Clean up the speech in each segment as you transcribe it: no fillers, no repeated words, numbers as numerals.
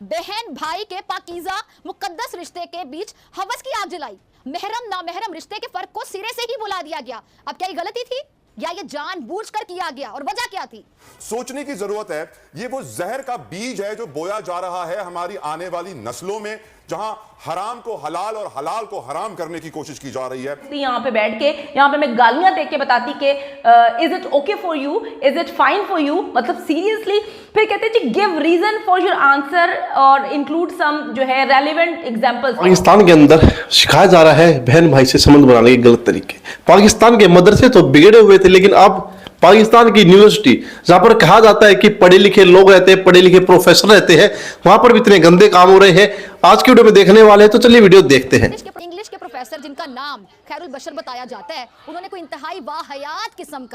बहन भाई के पाकीज़ा मुकद्दस रिश्ते के बीच हवस की आग जलाई। महरम नामहरम रिश्ते के फर्क को सिरे से ही बुला दिया गया। अब क्या ये गलती थी या ये जानबूझकर किया गया, और वजह क्या थी? सोचने की जरूरत है। ये वो जहर का बीज है जो बोया जा रहा है हमारी आने वाली नस्लों में, जहां हराम को हलाल और हलाल को हराम करने की कोशिश की जा रही है। यहाँ पे बैठ के यहाँ पे मैं गालियां दे के बताती कि is it okay for you, is it fine for you, मतलब सीरियसली। फिर कहते हैं जी give reason for your answer और इंक्लूड सम जो है रेलेवेंट एग्जांपल्स। पाकिस्तान के अंदर सिखाया जा रहा है बहन भाई से संबंध बनाने के गलत तरीके। पाकिस्तान के मदरसे तो बिगड़े हुए थे, लेकिन अब पाकिस्तान की यूनिवर्सिटी जहां पर कहा जाता है कि पढ़े लिखे लोग रहते हैं, पढ़े लिखे प्रोफेसर रहते हैं, वहां पर भी इतने गंदे काम हो रहे हैं। आज की वीडियो में देखने वाले हैं, तो चलिए वीडियो देखते हैं। इंग्लिश के प्रोफेसर जिनका नाम खैरुल बशर बताया जाता है, उन्होंने कोई इंतहाई वाहियात किस्म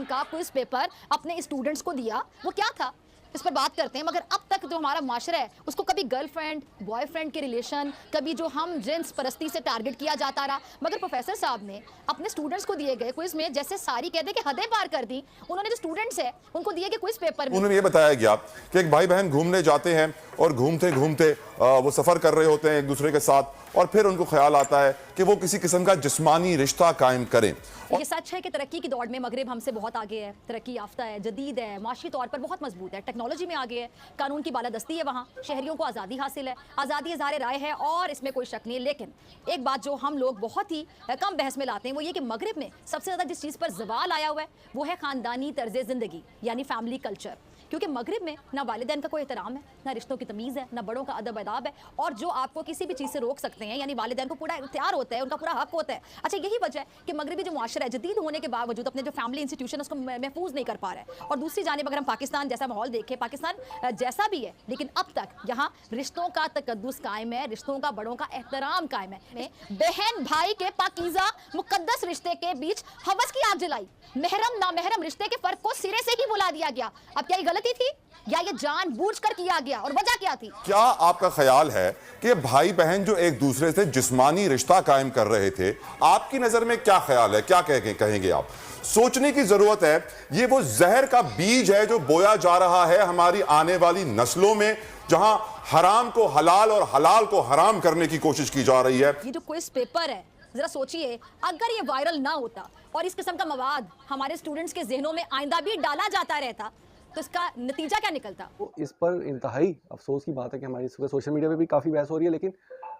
का क्विज पेपर अपने स्टूडेंट्स को दिया। वो क्या था, इस पर बात करते हैं। मगर अब तक जो हमारा माशरा है उसको कभी गर्लफ्रेंड बॉयफ्रेंड के रिलेशन, कभी जो हम जिन्स परस्ती से टारगेट किया जाता रहा। मगर प्रोफेसर साहब ने अपने स्टूडेंट्स को दिए गए क्विज में जैसे सारी कहते कि हदें पार कर दी। उन्होंने जो स्टूडेंट्स है उनको दिए गए क्विज पेपर में उन्होंने ये बताया गया कि एक भाई बहन घूमने जाते हैं और घूमते घूमते वो सफर कर रहे होते हैं एक दूसरे के साथ, और फिर उनको ख्याल आता है कि वो किसी किस्म का जिस्मानी रिश्ता कायम करें। ये सच है कि तरक्की की दौड़ में मगरिब हमसे बहुत आगे है, तरक्की याफ्ता है, जदीद है, माशी तौर पर बहुत मजबूत है, टेक्नोलॉजी में आगे है, कानून की बालादस्ती है, वहाँ शहरियों को आज़ादी हासिल है, आज़ादी इज़हार राय है, और इसमें कोई शक नहीं है। लेकिन एक बात जो हम लोग बहुत ही कम बहस में लाते हैं वो ये कि मगरिब में सबसे ज़्यादा जिस चीज़ पर जवाल आया हुआ है वो है ख़ानदानी तर्ज ज़िंदगी, यानी फैमिली कल्चर। क्योंकि मगरिब में ना वालिदैन का कोई एहतराम है, ना रिश्तों की तमीज़ है, ना बड़ों का अदब अदाब है, और जो आपको किसी भी चीज़ से रोक सकते हैं, यानी वालिदैन को पूरा इख्तियार होता है, उनका पूरा हक होता है। अच्छा, यही वजह है कि मगरबी जो मुआशरा है जदीद होने के बावजूद अपने जो फैमिली इंस्टीट्यूशन उसको महफूज नहीं कर पा रहा है। और दूसरी जानिब अगर हम पाकिस्तान जैसा माहौल देखें, पाकिस्तान जैसा भी है, लेकिन अब तक यहाँ रिश्तों का तकद्दुस कायम है, रिश्तों का बड़ों का एहतराम कायम है। बहन भाई के पाकीज़ा मुकद्दस रिश्ते के बीच हवस की आग जलाई। महरम नामहरम रिश्ते के फर्क को सिरे से ही बुला दिया गया। अब क्या ये गलती थी या ये जानबूझकर किया गया, और वजह क्या थी? क्या आपका ख्याल है कि भाई बहन जो एक दूसरे से जिस्मानी रिश्ता कायम कर रहे थे, आपकी नजर में क्या ख्याल है, क्या कहेंगे आप? सोचने की जरूरत है। ये वो जहर का बीज है जो बोया जा रहा है हमारी आने वाली नस्लों में, जहां हराम को हलाल और हलाल को हराम करने की कोशिश की जा रही है। ये जो क्विज पेपर है, जरा सोचिए अगर ये वायरल ना होता और इस किस्म का मवाद हमारे स्टूडेंट्स के जहनों में आइंदा भी डाला जाता रहता, तो इसका नतीजा क्या निकलता? तो इस पर इंतहाई अफसोस की बात है कि हमारी सोशल मीडिया पे भी काफ़ी बहस हो रही है, लेकिन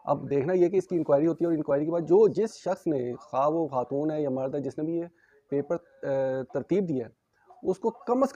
अब देखना यह कि इसकी इंक्वायरी होती है, और इंक्वायरी के बाद जिस शख्स ने, खा वो खातून है या मर्द है, जिसने भी ये पेपर तरतीब दिया है, उसको कम से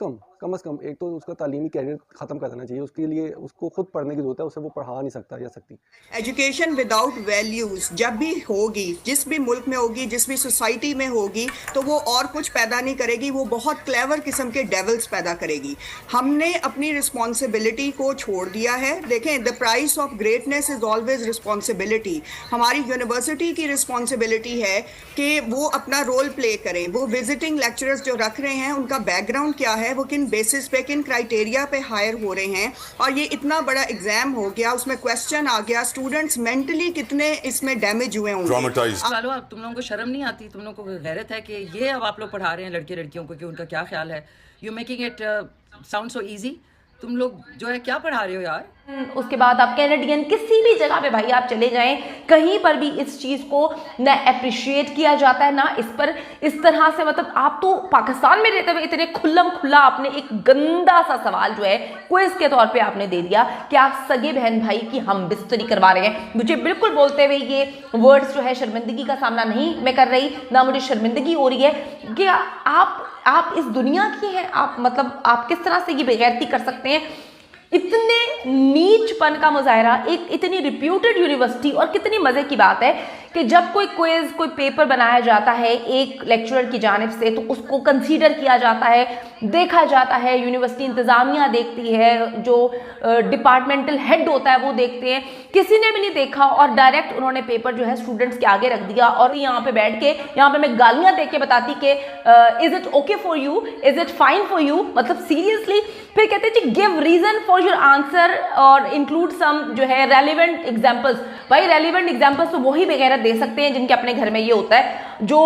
कम एक तो उसका तालीमी कैरियर ख़त्म कर देना चाहिए। उसके लिए उसको खुद पढ़ने की ज़रूरत है, उसे वो पढ़ा नहीं सकता या सकती। एजुकेशन विदाउट वैल्यूज़ जब भी होगी, जिस भी मुल्क में होगी, जिस भी सोसाइटी में होगी, तो वो और कुछ पैदा नहीं करेगी, वो बहुत क्लेवर किस्म के डेविल्स पैदा करेगी। हमने अपनी रिस्पॉन्सिबिलिटी को छोड़ दिया है। देखें, the price of greatness is always responsibility. हमारी यूनिवर्सिटी की रिस्पॉन्सिबिलिटी है कि वो अपना रोल प्ले करें। वो विजिटिंग लेक्चरर्स जो रख रहे हैं उनका बैकग्राउंड क्या है, वो किन बेसिस पे, किन क्राइटेरिया पे हायर हो रहे हैं, और ये इतना बड़ा एग्जाम हो गया, उसमें क्वेश्चन आ गया, स्टूडेंट्स मेंटली कितने इसमें डैमेज हुए होंगे। आप तुम लोगों को शर्म नहीं आती? तुम लोगों को गैरत है कि ये अब आप लोग पढ़ा रहे हैं लड़के लड़कियों को, कि उनका क्या ख्याल है? You making it sound so easy. तुम लोग जो है क्या पढ़ा रहे हो यार? उसके बाद आप कैनेडियन किसी भी जगह पे भाई आप चले जाएं, कहीं पर भी इस चीज़ को ना अप्रिशिएट किया जाता है, ना इस पर इस तरह से, मतलब आप तो पाकिस्तान में रहते हुए इतने खुल्लम खुल्ला आपने एक गंदा सा सवाल जो है क्विज के तौर पे आपने दे दिया कि आप सगे बहन भाई की हम बिस्तरी करवा रहे हैं। मुझे बिल्कुल बोलते हुए ये वर्ड्स जो है शर्मिंदगी का सामना नहीं मैं कर रही, ना मुझे शर्मिंदगी हो रही है कि आप इस दुनिया की हैं, आप मतलब आप किस तरह से ये बेगैरती कर सकते हैं? इतने नीचपन का मुजाहरा एक इतनी रिप्यूटेड यूनिवर्सिटी, और कितनी मज़े की बात है कि जब कोई क्विज कोई पेपर बनाया जाता है एक लेक्चरर की जानिब से, तो उसको कंसीडर किया जाता है, देखा जाता है, यूनिवर्सिटी इंतज़ामिया देखती है, जो डिपार्टमेंटल हेड होता है वो देखते हैं। किसी ने भी नहीं देखा और डायरेक्ट उन्होंने पेपर जो है स्टूडेंट्स के आगे रख दिया, और यहाँ पे बैठ के यहाँ पे मैं गालियाँ दे के बताती कि is it okay for you, is it fine for you, मतलब सीरियसली। फिर कहते हैं जी give reason for your answer और इंक्लूड सम जो है रेलिवेंट एग्जाम्पल्स। भाई रेलिवेंट एग्जाम्पल्स तो वही बेगैरत दे सकते हैं जिनके अपने घर में ये होता है। जो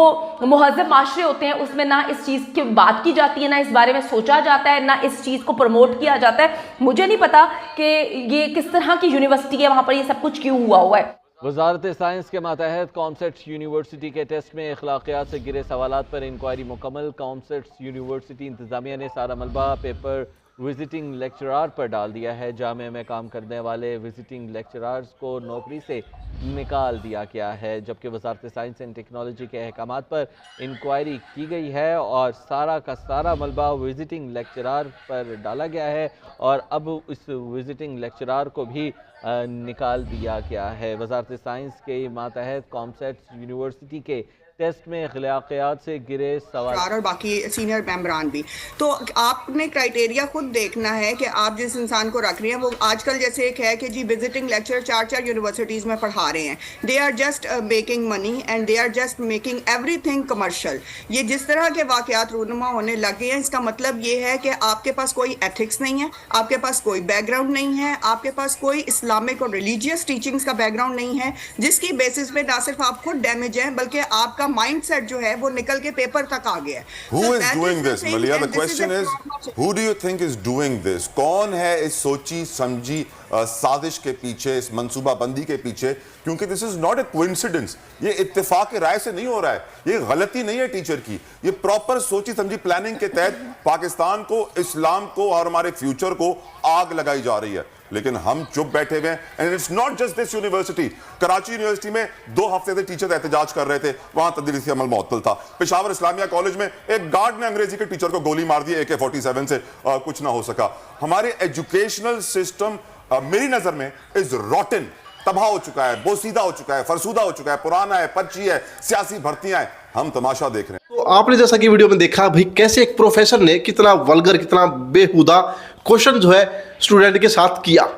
मुहज़्ज़ब माशरे होते हैं उसमें ना इस चीज़ की बात की जाती है, ना इस बारे में सोचा जाता है, ना इस चीज़ को प्रमोट किया जाता है। मुझे नहीं पता कि ये किस तरह की यूनिवर्सिटी है, वहाँ पर ये सब कुछ क्यों हुआ है। वजारत साइंस के मातहत कॉमसेट यूनिवर्सिटी के टेस्ट में अखलाकियात से गिरे सवालात पर इंक्वायरी मुकम्मल। कॉमसेट यूनिवर्सिटी इंतजामिया ने सारा मलबा पेपर विजिटिंग लेक्चरार पर डाल दिया है। जामे में काम करने वाले विजिटिंग लेक्चरार्स को नौकरी से निकाल दिया गया है, जबकि वजारत साइंस एंड टेक्नोलॉजी के अहकामात पर इंक्वायरी की गई है और सारा का सारा मलबा विजिटिंग लेक्चरार पर डाला गया है और अब इस विजिटिंग लेक्चरार को भी निकाल दिया गया है। वजारत साइंस के मातहत कॉमसेट यूनिवर्सिटी के टेस्ट में अखलाकियात से गिरे सवाल और बाकी सीनियर मेंबरान भी, तो आपने क्राइटेरिया खुद देखना है कि आप जिस इंसान को रख रहे हैं वो आजकल जैसे एक है कि जी विजिटिंग लेक्चर 4 यूनिवर्सिटीज़ में पढ़ा रहे हैं, they are just making money and they are just making everything commercial. ये जिस तरह के वाकयात रूनुमा होने लग गए हैं, इसका मतलब ये है कि आपके पास कोई एथिक्स नहीं है, आपके पास कोई बैकग्राउंड नहीं है, आपके पास कोई इस्लामिक और रिलीजियस टीचिंग्स का बैकग्राउंड नहीं है, जिसकी बेसिस पे ना सिर्फ आप खुद डैमेज हैं बल्कि आपका माइंडसेट जो है वो निकल के पेपर तक आ गया है। Who is doing this, Malia? The question is, who do you think is doing this? कौन है इस सोची समझी साजिश के पीछे, इस मंसूबाबंदी के पीछे? क्योंकि this is not a coincidence, ये इत्तेफाक की राय से नहीं हो रहा है, ये गलती नहीं है टीचर की, ये प्रॉपर सोची समझी प्लानिंग के तहत पाकिस्तान को, इस्लाम को और हमारे फ्यूचर को आग लगाई जा रही है। लेकिन हम चुप बैठे हुए हैं। And it's not just this university, Karachi university में 2 हफ्ते से टीचर एहतजाज कर रहे थे, वहां तदरीसी अमल मुअत्तल था। पेशावर इस्लामिया कॉलेज में एक गार्ड ने अंग्रेजी के टीचर को गोली मार दी, AK-47 से कुछ ना हो सका। हमारे एजुकेशनल सिस्टम मेरी नजर में इज रॉटन, तबाह हो चुका है, बोसीदा हो चुका है, फरसूदा हो चुका है, पुराना है, पर्ची है, सियासी भर्तियां हैं, हम तमाशा देख रहे हैं। तो आपने जैसा कि वीडियो में देखा भाई कैसे एक प्रोफेसर ने कितना वल्गर, कितना बेहुदा क्वेश्चन जो है स्टूडेंट के साथ किया,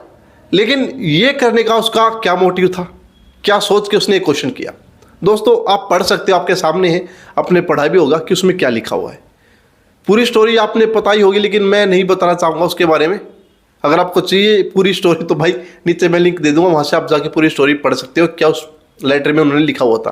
लेकिन ये करने का उसका क्या मोटिव था, क्या सोच के उसने क्वेश्चन किया। दोस्तों आप पढ़ सकते हो, आपके सामने है, अपने पढ़ा भी होगा कि उसमें क्या लिखा हुआ है। पूरी स्टोरी आपने पता ही होगी, लेकिन मैं नहीं बताना चाहूँगा उसके बारे में। अगर आपको चाहिए पूरी स्टोरी तो भाई नीचे मैं लिंक दे दूंगा, वहाँ से आप जाके पूरी स्टोरी पढ़ सकते हो क्या उस लेटर में उन्होंने लिखा हुआ था।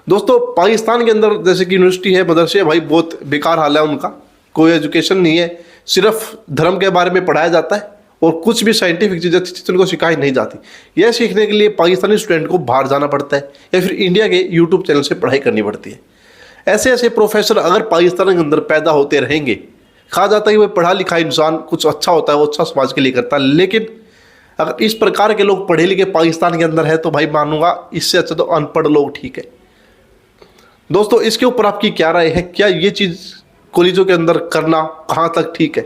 दोस्तों पाकिस्तान के अंदर जैसे कि यूनिवर्सिटी है, मदरसे, भाई बहुत बेकार हाल है उनका, कोई एजुकेशन नहीं है, सिर्फ धर्म के बारे में पढ़ाया जाता है और कुछ भी साइंटिफिक चीज़ें उनको सिखाई नहीं जाती। यह सीखने के लिए पाकिस्तानी स्टूडेंट को बाहर जाना पड़ता है या फिर इंडिया के यूट्यूब चैनल से पढ़ाई करनी पड़ती है। ऐसे ऐसे प्रोफेसर अगर पाकिस्तान के अंदर पैदा होते रहेंगे, कहा जाता है कि वह पढ़ा लिखा इंसान कुछ अच्छा होता है, वो अच्छा समाज के लिए करता है, लेकिन अगर इस प्रकार के लोग पढ़े लिखे पाकिस्तान के अंदर है तो भाई मानूंगा इससे अच्छा तो अनपढ़ लोग ठीक है। दोस्तों इसके ऊपर आपकी क्या राय है, क्या ये चीज़ कॉलेजों के अंदर करना कहाँ तक ठीक है,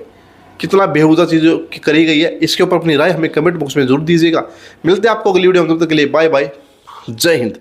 कितना बेहुदा चीज़ों की करी गई है, इसके ऊपर अपनी राय हमें कमेंट बॉक्स में जरूर दीजिएगा। मिलते हैं आपको अगली वीडियो में, तब तक के लिए बाय बाय, जय हिंद।